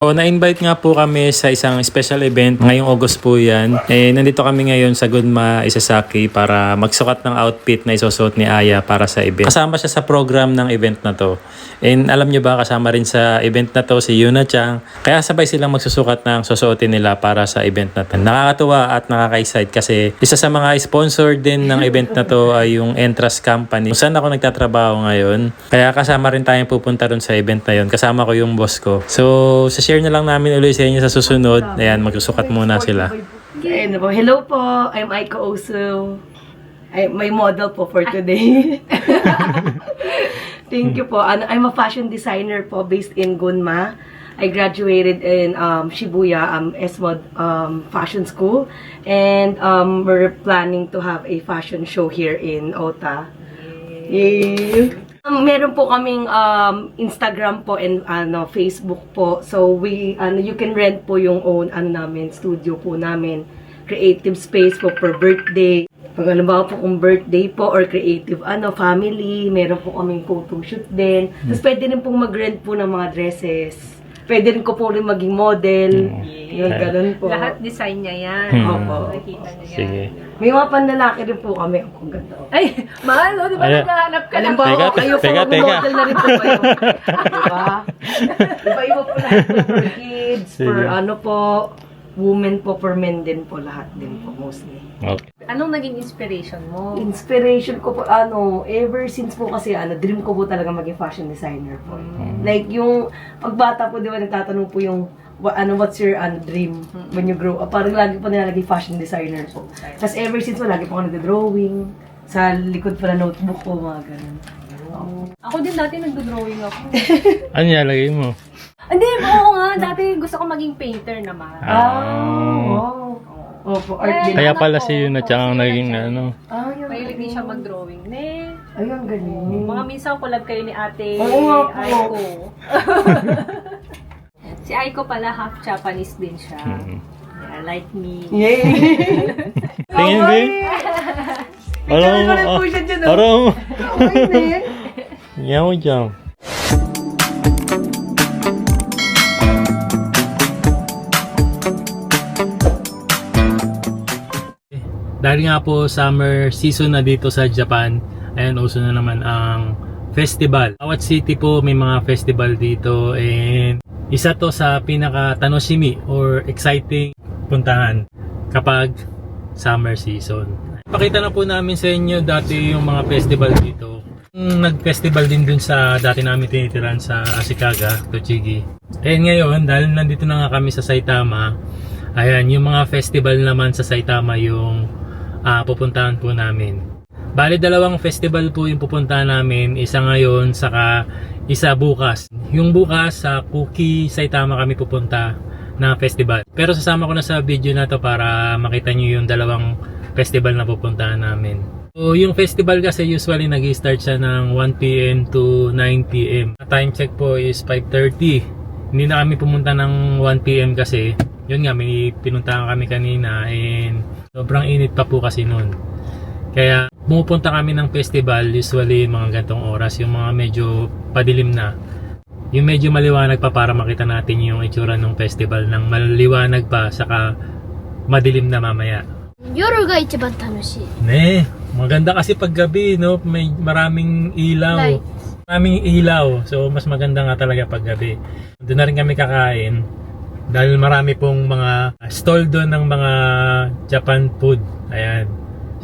So, na-invite nga po kami sa isang special event. Ngayong August po yan. Nandito kami ngayon sa Gunma, Isesaki para magsukat ng outfit na isusuot ni Aya para sa event. Kasama siya sa program ng event na to. And alam nyo ba, kasama rin sa event na to si Yuna Chang. Kaya sabay silang magsusukat ng susuotin nila para sa event na to. Nakakatuwa at nakaka-excite kasi isa sa mga sponsor din ng event na to ay yung Entrust Company. Kung saan ako nagtatrabaho ngayon. Kaya kasama rin tayong pupunta rin sa event na yun. Kasama ko yung boss ko. So, share na lang namin ulit sa inyo sa susunod. Ayan, magsusukat muna sila. Hello po, I'm Aiko Osu. My model po for today. Thank you po. I'm a fashion designer po based in Gunma. I graduated in Shibuya SMOD Fashion School. And we're planning to have a fashion show here in Ota. Yay! Meron po kaming Instagram po and Facebook po. So you can rent po yung own namin, studio po namin. Creative space po for birthday. Pag halimbawa po kung birthday po or creative family, meron po kaming photo shoot din. Tapos pwede rin pong mag-rent po ng mga dresses. Pwede rin ko po rin maging model. Yung ganun po. Lahat design niya yan. Opo. Nakikita niya yan. Sige. May mga panlalaki rin po kami. Ang ganda. Ay, mahal, di ba naghahanap ka ng Halimbawa, kayo po teka. mag-model na rin po kayo. Diba? Iba-iba po lahat po for kids, for po, women po, for men din po, lahat din po mostly. Okay. Anong naging inspiration mo? Inspiration ko po, ever since po kasi, dream ko po talaga maging fashion designer po. Like, yung pagbata po, di ba, nagtatanong po yung, what's your dream when you grow up? Parang lagi po nila naging fashion designer po. Tapos ever since po, lagi po ako nagda-drawing. Sa likod po na notebook ko, mga ganun. Ako din dati nagdo-drawing ako. Ano nilalagay mo? Hindi, oo nga. Dati gusto ko maging painter naman. Wow. Opo, art din. Kaya pala si Yuna Chang ang naging ano. Yun. Mahilig din siya mag-drawing. Ayun, galing. Mga minsan collab kayo ni ate Oo nga po. Aiko. Si Aiko pala half Japanese din siya. Yeah, like me. Yay! Tingin din. Picture ko rin po siya dyan. Araw. Okay din. Yaw dyan. Dahil nga po summer season na dito sa Japan, ayan, uso na naman ang festival. Bawat city po may mga festival dito and isa to sa pinaka tanoshimi or exciting puntahan kapag summer season. Pakita na po namin sa inyo dati yung mga festival dito. Nag-festival din dun sa dati namin tinitiran sa Ashikaga, Tochigi. And ngayon, dahil nandito na nga kami sa Saitama, ayan, yung mga festival naman sa Saitama yung pupuntahan po namin. Bali, dalawang festival po yung pupuntahan namin. Isa ngayon, saka isa bukas. Yung bukas sa Kuki Saitama kami pupunta na festival. Pero sasama ko na sa video na to para makita nyo yung dalawang festival na pupuntahan namin. So, yung festival kasi usually nag-start siya ng 1 PM to 9 PM. Time check po is 5:30. Hindi na kami pumunta ng 1 PM kasi yun nga, may pinuntahan kami kanina and sobrang init pa po kasi noon. Kaya pumupunta kami ng festival usually mga gantong oras, yung mga medyo padilim na. Yung medyo maliwanag pa para makita natin yung itsura ng festival ng maliwanag pa saka madilim na mamaya. Yoru ga ichiban tanushii. Ne, maganda kasi pag gabi, no? May maraming ilaw. Lights. Maraming ilaw. So mas maganda nga talaga pag gabi. Doon na rin kami kakain. Dahil marami pong mga stall doon ng mga Japan food. Ayan,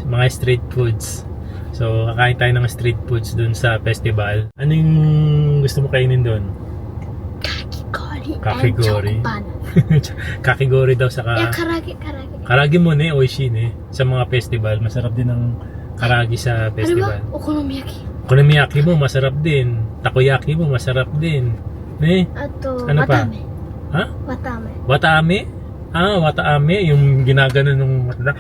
mga street foods. So, kakain tayo ng street foods doon sa festival. Ano yung gusto mo kainin doon? Kakigori. Kakigori. Kakigori daw sa Ya, karage. karagi mo ne, oishi ne. Sa mga festival, masarap din ang karagi sa festival. Okonomiyaki. Okonomiyaki mo, masarap din. Takoyaki mo, masarap din. Ne? Ato, Ano pa? watame. Ha? Watame. Wataame? Wataame. Yung ginagano nung mata.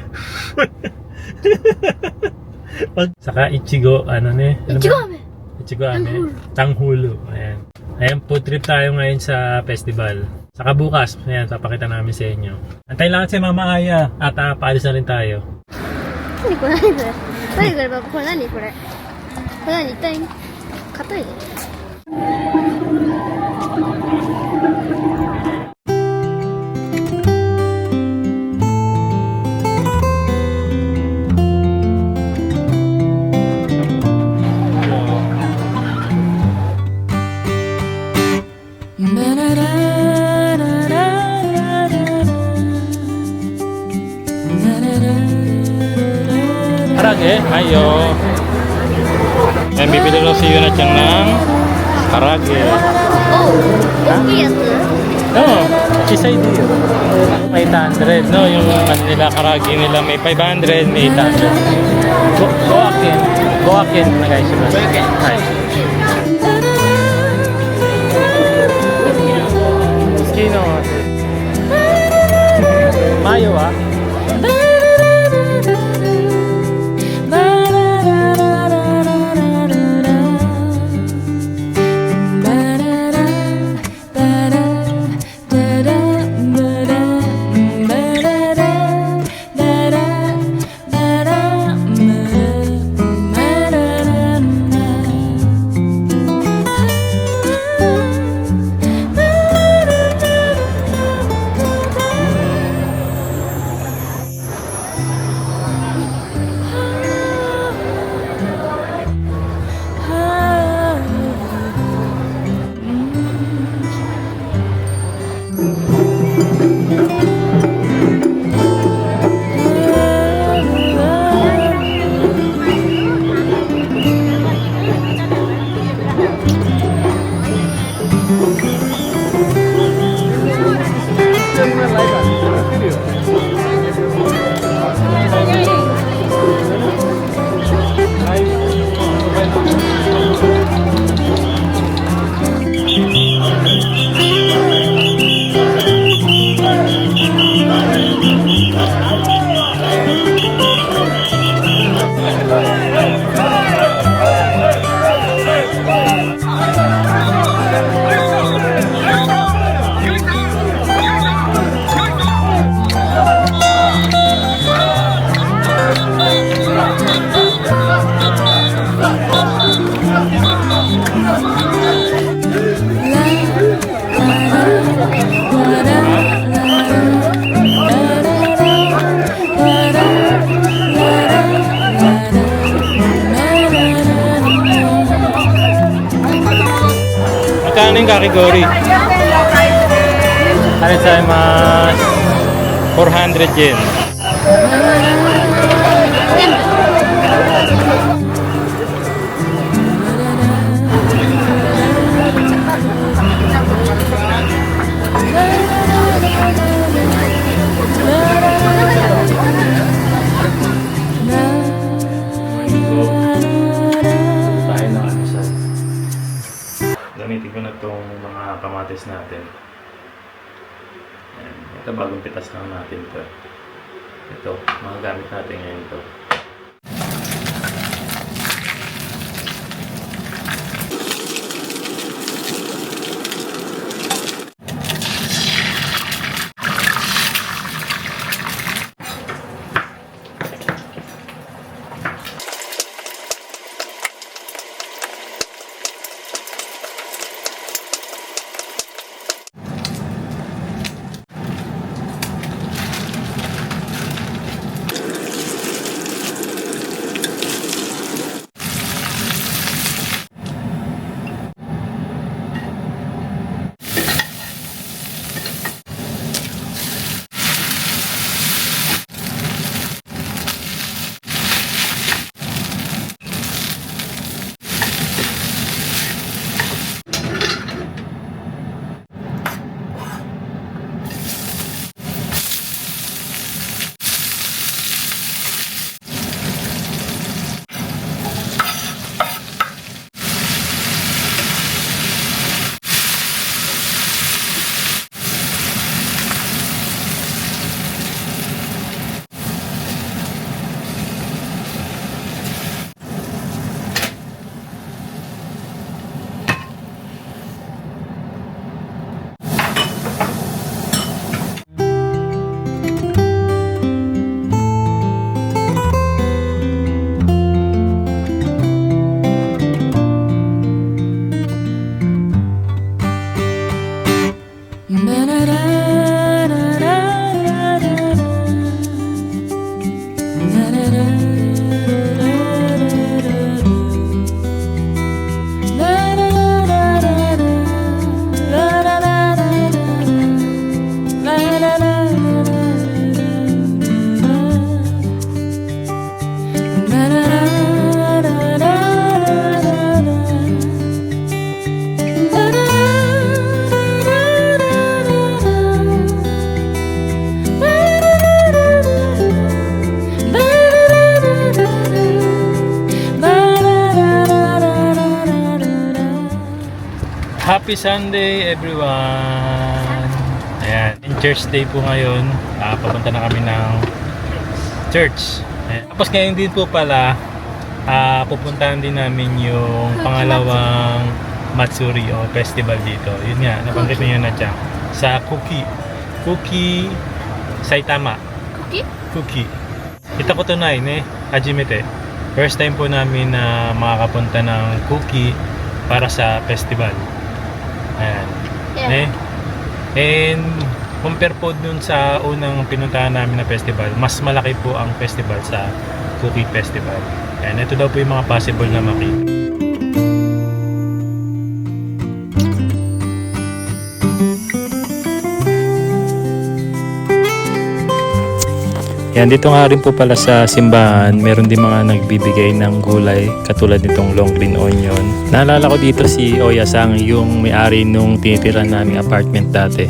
Saka ichigo, ano ne? Ano ba? Ichigame. Ichigo ame. Tanghulu. Ayan. Ayan, food trip tayo ngayon sa festival. Saka bukas, ayan, papakita namin sa inyo. Antayin lang si Mama Aya at paalis na rin tayo. Nani ko? Nani ko? Nani ko? Ko nani ko? Ko nani? Itai? Katai? karage. Ayo. Ayan, bibili daw si Yuna-chan ng karage. おう、大きいやつ No, isa hindi. 800, no? Yung ano nila, karagi nila may 500, may 800. Go akin, nag-aisimasu. Hai. Kino. Mayo, ah. Magkano yung kakigori? Arigatou 400 yen. Gamitin ko na itong mga kamatis natin. Ayan. Ito bagong pitas lang natin ito. Ito, mga gamit natin ngayon ito. Happy Sunday everyone! Ayan, in church day po ngayon. Papunta na kami ng church. Ayan. Tapos ngayon din po pala, pupuntahan din namin yung pangalawang Matsuri o festival dito. Yun nga, nabanggit niyo na dyan. Sa Kuki Saitama. Kuki. Kita ko tunay, hajimete. First time po namin na makakapunta ng Kuki para sa festival. Ayan. Yeah. And compare po dun sa unang pinuntahan namin na festival, mas malaki po ang festival sa Kuki Festival. Ayan, ito daw po yung mga possible na makita. Yan, dito nga rin po pala sa simbahan, meron din mga nagbibigay ng gulay katulad nitong long green onion. Naalala ko dito si Oya Sang, yung may-ari nung tinitira naming apartment dati.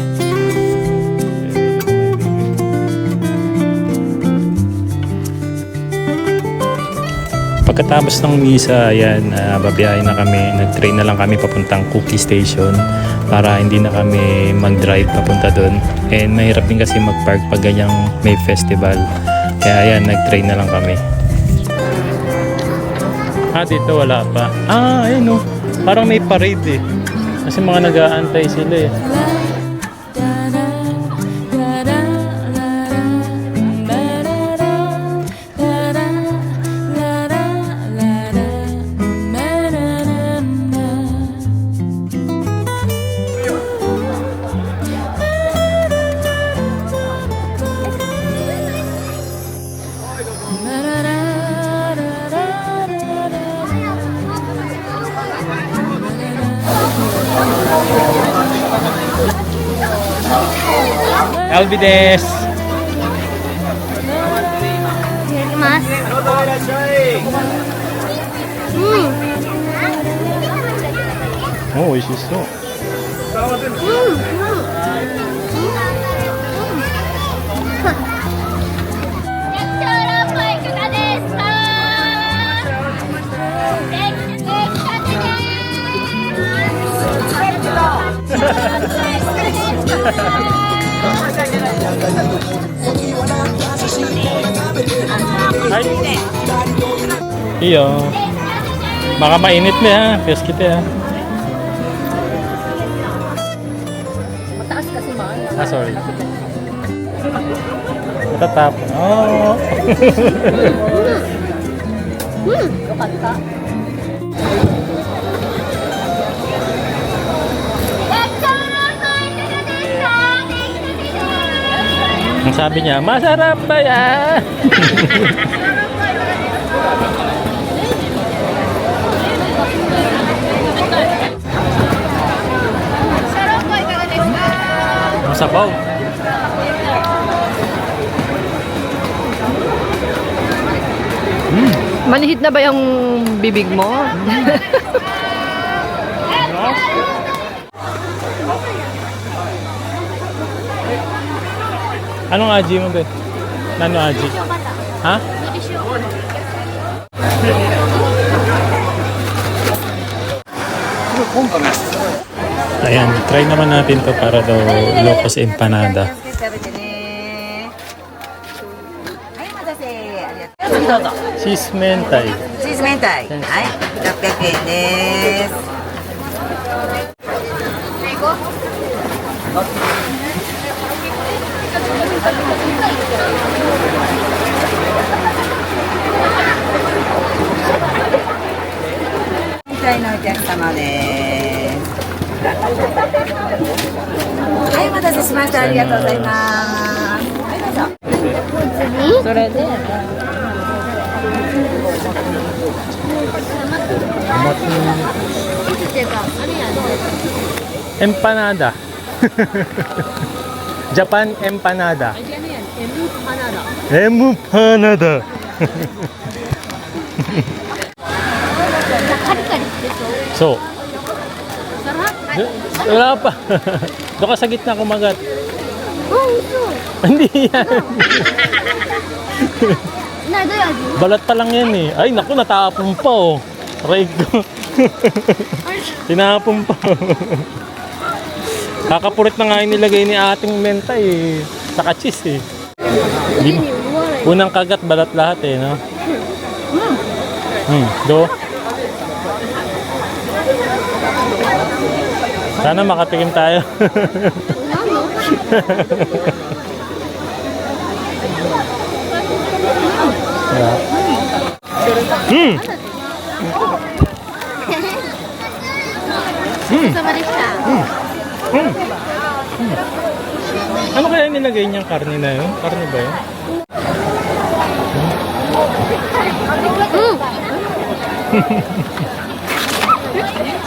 Pagkatapos ng misa, ayan, babiyahin na kami. Nag-train na lang kami papuntang Kuki Station para hindi na kami mag-drive papunta doon. And mahirap din kasi mag-park pag ganyang may festival. Kaya ayan, nag-train na lang kami. Dito wala pa. Ayun o. Parang may parade eh. Kasi mga nag-aantay sila eh. Albi des. Oh, oishishou. Iyo. Baka mainit na ha. Piyas kita ha. Mataas kasi mahal. Sorry. Matatap. Oh. Lokal ka. Ang sabi niya, masarap ba yan? Ang sabaw. Manihit na ba yung bibig mo? Anong aji mo, be? Nano aji? Ha? Ayan, try naman natin to para daw locos empanada. Cheese mentai. チーズ明太はい600円です明太のお客様ですはいお待たせしましたありがとうございますはいどうぞそれでEmpanada. Japan empanada. Empanada. カリカリしてそう So, wala pa. Doon ka sa gitna kumagat. Hindi yan. Na, do yung Balat pa lang yan eh. Ay naku, natapon pa oh. Aray ko. Tinapon pa. Kakapurit na nga yung nilagay ni ating menta eh. Saka cheese eh. Unang kagat, balat lahat eh, no? Do. Sana makatikim tayo. Sama deした。 Ano kaya nilagay niyang karne na yun? Karne ba yun?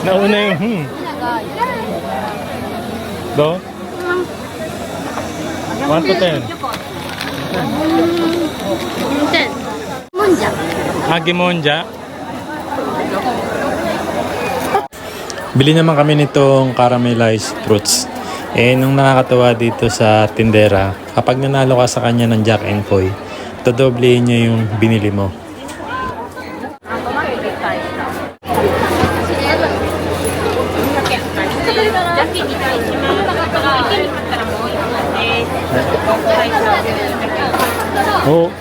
Nauna yung Do? 1 to 10. もんじゃ。 Agimonja. Bili naman kami nitong caramelized fruits. Eh, nung nakakatawa dito sa tindera, kapag nanalo ka sa kanya ng Jack and Koy, dodoblehin niya yung binili mo. Oh.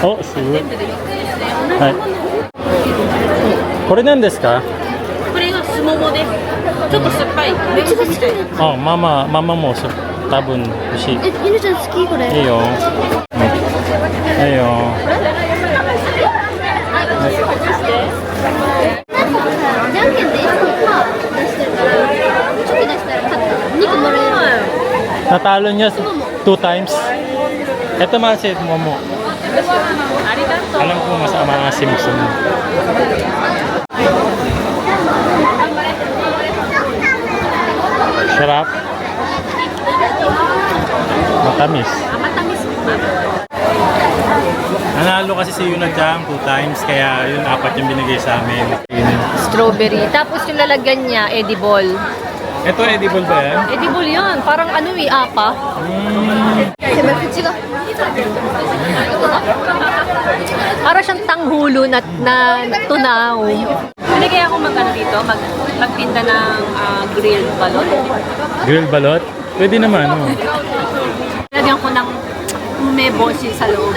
Oh, すごい。はい。これ何ですか？これがすももです。ちょっと酸っぱい。レンジみたいな。あ、ママもそう。多分欲しい。え、ゆるちゃん好きこれ？いいよ。いいよ。なんかさ、じゃんけんで1個パー出してるから、チョキ出したら勝った。2個もらえる。 Natalo niya 2 times. Ito masit mo mo. ありがとう。 Alam ko masama ang Simpson. Sarap. Matamis. Matamis pa. Nanalo kasi si Yuna-chan 2 times, kaya yun 4 yung binigay sa amin. Strawberry. Tapos yung lalagyan niya, edible. Ito edible ba yan? Edible yun. Parang ano apa. Diba,口が。 Para siyang tanghulo na tunaw. Hindi kaya ako dito, magtinda ng grilled balot. Grilled balot? Pwede naman, oh. Lagyan ko ng may boshi sa loob.